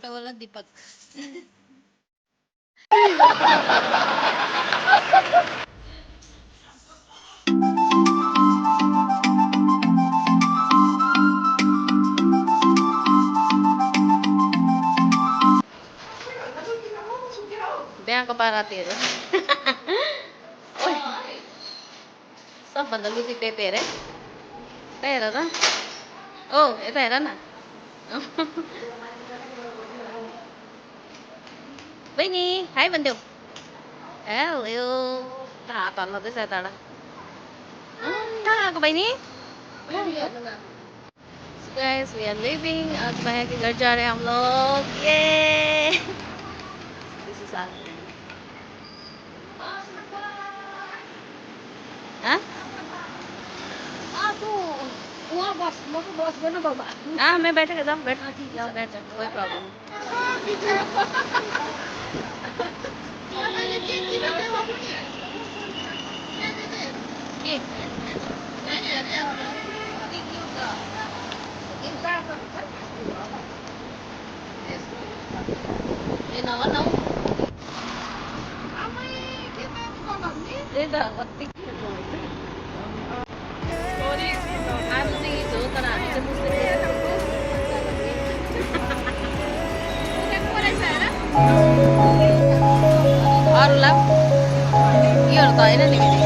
छोटावाला दीपक। बिहाको बारातीहरू सबभन्दा लुची त्यही हेरे त्यही हेर त ओ यता हेर न बहिनी हाई भनिदेऊ हेलो हात हल्लाउँदैछ यताबाट कहाँ आएको बहिनी Guys, we are leaving. आज भैया के घर जा रहे हैं हम लोग ये This is our हाँ वहाँ बस बस बाबा हाँ मैं बैठेगा जाओ बैठ जाओ बैठ जाओ कोई प्रॉब्लम ये नवा नौ ये तो कति हामी चाहिँ हिजो तर हामी चाहिँ मुस्लिम अरूलाई योहरू त होइन नि फेरि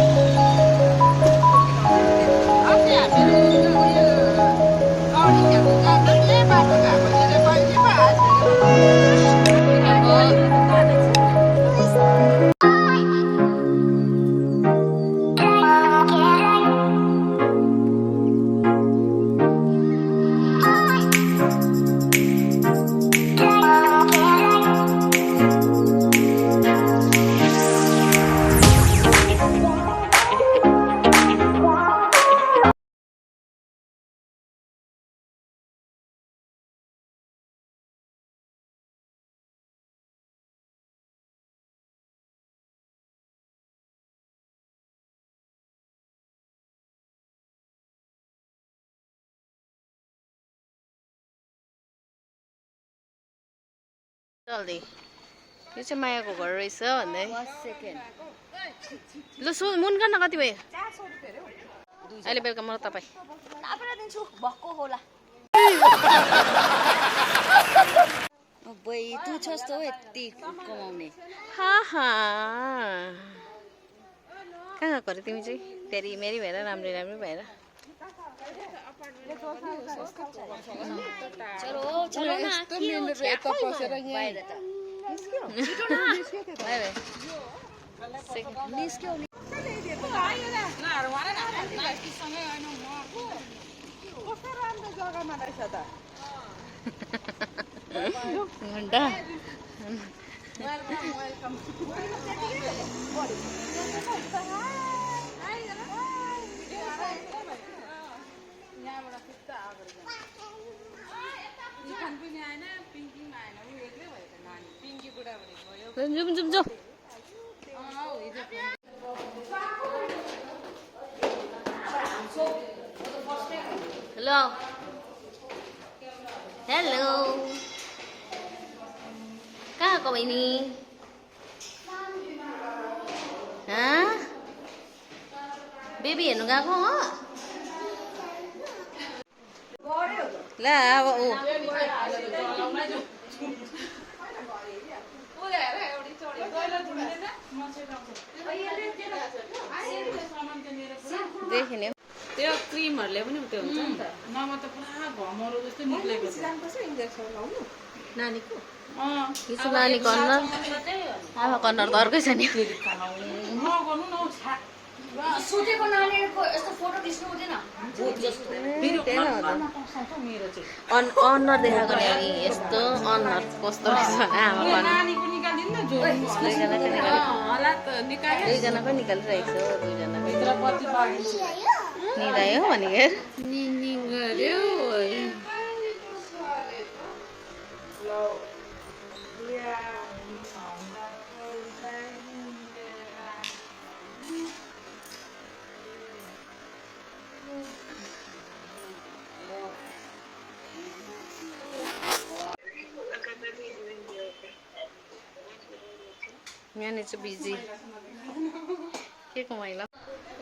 जल्दी यो चाहिँ मायाको घर रहेछ भन्दै लु सो मुन गर्न कति भयो अहिले बेलुका म तपाईँ दिन्छु भक्को होला बई तु छस् त यति कमाउने कहाँ गएको अरे तिमी चाहिँ तेरी मेरी भएर राम्री राम्री भएर चलो चलो न बाई बाई निस्क्यो घन्टा जुम जुम जुम हेलो हेलो कहाँ को बहिनी बेबी हेर्नु गएको हो ल अब ऊ देखिने त्यो क्रिमहरुले पनि उठ्यो हुन्छ नि त नम त पुरा घमरो जस्तो निक्लेको छ नानीको यसो नानी कर्नर आमा कर्नर त अर्कै छ नि नगर्नु न सुतेको नानीको यस्तो फोटो खिच्नु हुँदैन भूत जस्तो मेरो चाहिँ अनुहार देखाएको नि अघि यस्तो अनुहार कस्तो रहेछ भने आमा कर्नर नानीको निकालिदिनु न जो होला त निकाल्यो दुईजनाको निकालिरहेको छु दुईजनाको भित्र बत्ती बालिन्छ निदायो भनेर निङ गर्यो यहाँनिर चाहिँ बिजी के को मैला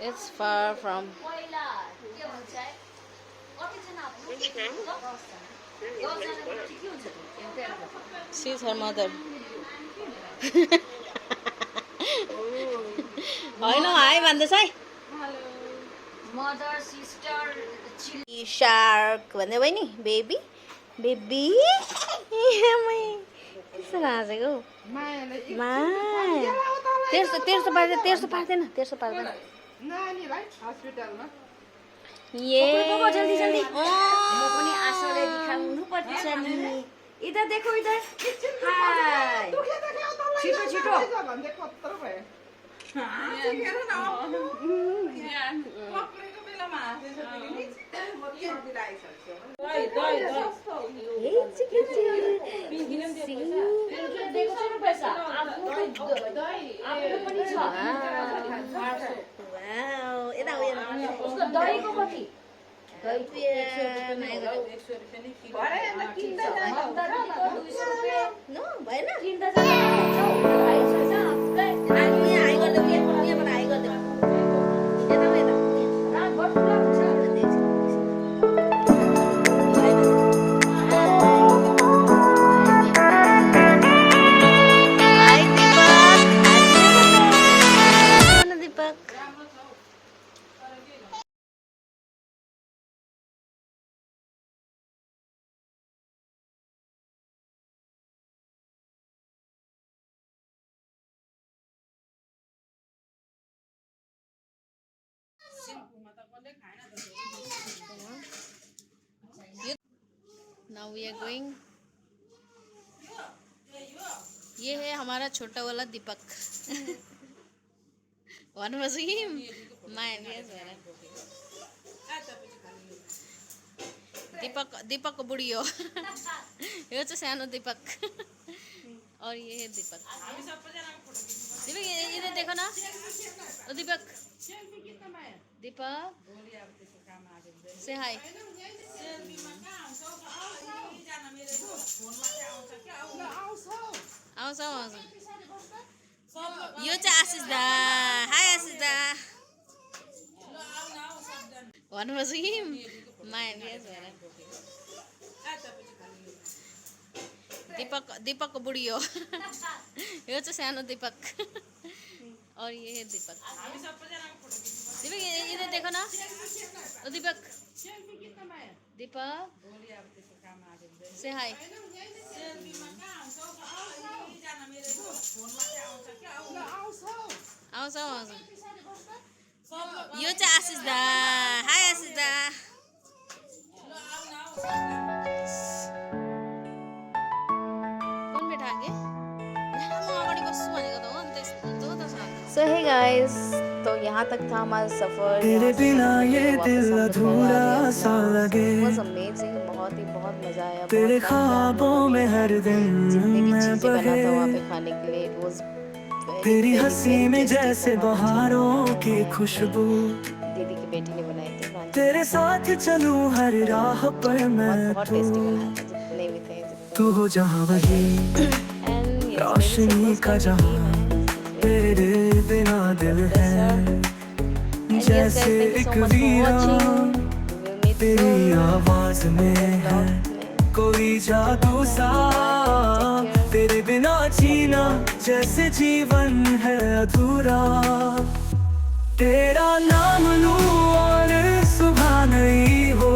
इट्स फार फ्रम पहिला के भन्छ है कतिजना के हुन्छ एउटै सी इज हर मदर होइन हाई भन्दैछ है मदर सिस्टर शार्क भन्दै बहिनी बेबी बेबी कस्तो हाँसेको तेर्सो पार्दैन नानीलाई हस्पिटलमा जल्दी जल्दी म पनि आशाले देखाउनु पर्छ नि इधर देखो इधर हाय छिटो छिटो भन्दै कत्रो भयो पक्रेको बेलामा हाँसेछ दहीको कति Now we are going. ये है हमारा छोटा वाला दीपक वन वसीम दीपक बुढ़ियो यो चाहिँ सानो दीपक और ये है दीपक इधर देखो ना ओ दीपक से हाय आउँछ यो चाहिँ आशिष दा हाय आशिष दा भन्नुपर्छ कि दीपक बुढ़ियो यो चाहिँ सानो दीपक और ये है दीपक इधर देखो ना ओ दीपक से हाय आउँछ यो चाहिँ आशिष दा हाय आशिष दा कौन बैठा के म अगाडि बस्छु भनेको त हो नि त्यस्तो त छ सो हे गाइस तो यहाँ तक था हमारा सफर तेरे बिना ये दिल अधूरा सा लगे वाज अमेजिंग बहुत मजा आया तेरे ख्वाबों में हर दिन जितने भी मैं चीजें बना था बहे वहाँ पे खाने के लिए इट वाज तेरी हंसी में जैसे बहारों की खुशबू दीदी की बेटी ने बनाई थी तेरे साथ चलूं हर राह पर मैं बहुत टेस्टी बनाया था जितने भी थे तू हो जहाँ वही रोशनी का जहाँ तेरे बिना दिल है जैसे एक वीरान तेरी आवाज में है कोई जादू सा तेरे बिना जीना जैसे जीवन है अधूरा तेरा नाम लूं और सुबह नहीं हो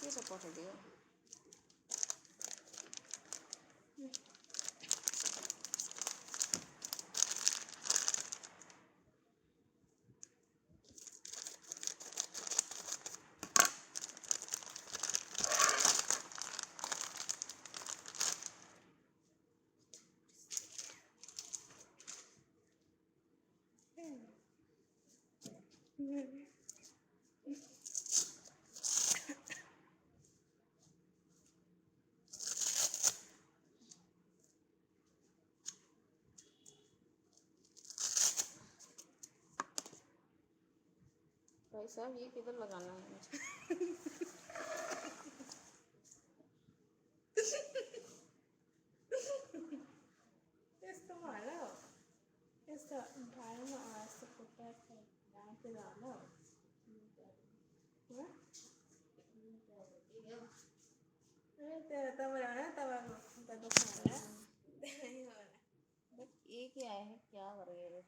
के छ पठाइदियो साहब ये किधर लगाना है मुझे? इसको मारो, इसको बाहर में आवाज से पुट्टा है, यहाँ पे डालो, हाँ? अरे तेरा तब रहा है तब तो खाना है, नहीं हो रहा। बट ये क्या है, क्या कर रही है?